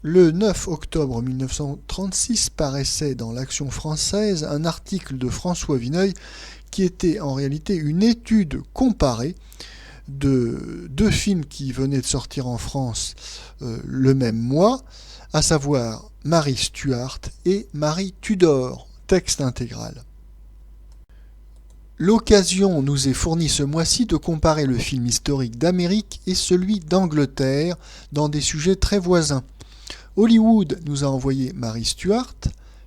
Le 9 octobre 1936 paraissait dans l'Action française un article de François Vineuil qui était en réalité une étude comparée de deux films qui venaient de sortir en France le même mois, à savoir Mary Stuart et Marie Tudor, texte intégral. L'occasion nous est fournie ce mois-ci de comparer le film historique d'Amérique et celui d'Angleterre dans des sujets très voisins. Hollywood nous a envoyé Mary Stuart,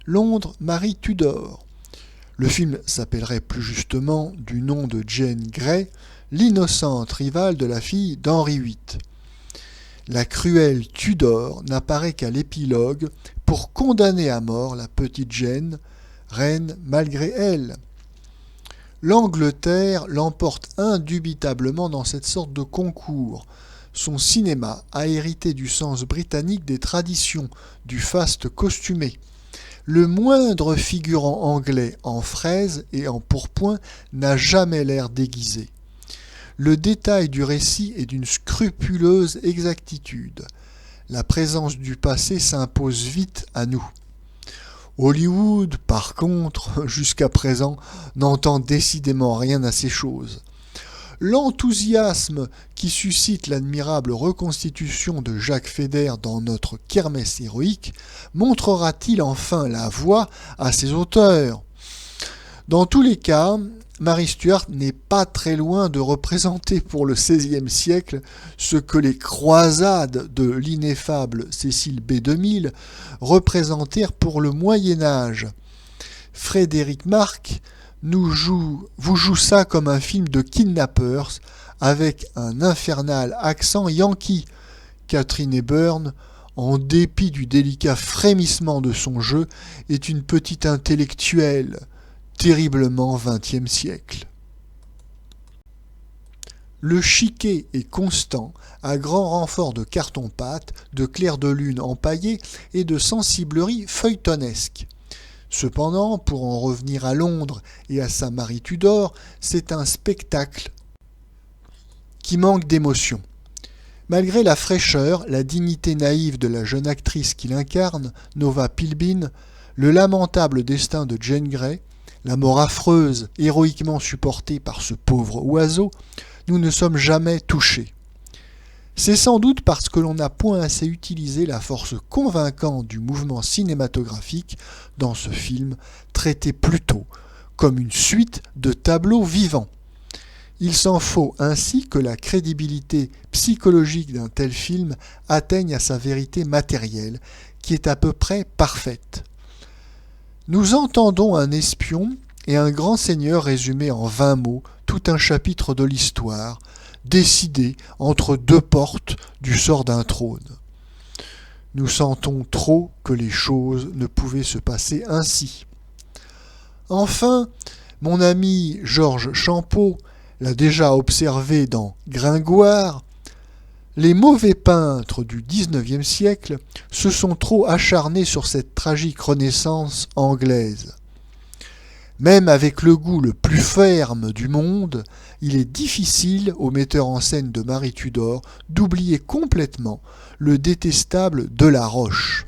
Londres Marie Tudor. Le film s'appellerait plus justement du nom de Jane Grey, l'innocente rivale de la fille d'Henri VIII. La cruelle Tudor n'apparaît qu'à l'épilogue pour condamner à mort la petite Jane, reine malgré elle. L'Angleterre l'emporte indubitablement dans cette sorte de concours. Son cinéma a hérité du sens britannique des traditions, du faste costumé. Le moindre figurant anglais en fraise et en pourpoint n'a jamais l'air déguisé. Le détail du récit est d'une scrupuleuse exactitude. La présence du passé s'impose vite à nous. Hollywood, par contre, jusqu'à présent, n'entend décidément rien à ces choses. L'enthousiasme qui suscite l'admirable reconstitution de Jacques Feder dans notre kermesse héroïque montrera-t-il enfin la voie à ses auteurs ? Dans tous les cas, Mary Stuart n'est pas très loin de représenter pour le XVIe siècle ce que les croisades de l'ineffable Cécile B. 2000 représentèrent pour le Moyen-Âge. Frédéric Marc vous joue ça comme un film de kidnappers avec un infernal accent yankee. Catherine Hepburn, en dépit du délicat frémissement de son jeu, est une petite intellectuelle, terriblement XXe siècle. Le chiquet est constant, à grand renfort de carton-pâte, de clair de lune empaillé et de sensiblerie feuilletonesque. Cependant, pour en revenir à Londres et à sa Marie Tudor, c'est un spectacle qui manque d'émotion. Malgré la fraîcheur, la dignité naïve de la jeune actrice qui l'incarne, Nova Pilbeam, le lamentable destin de Jane Grey, la mort affreuse, héroïquement supportée par ce pauvre oiseau, nous ne sommes jamais touchés. C'est sans doute parce que l'on n'a point assez utilisé la force convaincante du mouvement cinématographique dans ce film, traité plutôt comme une suite de tableaux vivants. Il s'en faut ainsi que la crédibilité psychologique d'un tel film atteigne à sa vérité matérielle, qui est à peu près parfaite. Nous entendons un espion et un grand seigneur résumer en 20 mots tout un chapitre de l'histoire, décidé entre deux portes du sort d'un trône. Nous sentons trop que les choses ne pouvaient se passer ainsi. Enfin, mon ami Georges Champeau l'a déjà observé dans Gringoire, les mauvais peintres du XIXe siècle se sont trop acharnés sur cette tragique renaissance anglaise. Même avec le goût le plus ferme du monde, il est difficile au metteur en scène de Marie Tudor d'oublier complètement le détestable Delaroche.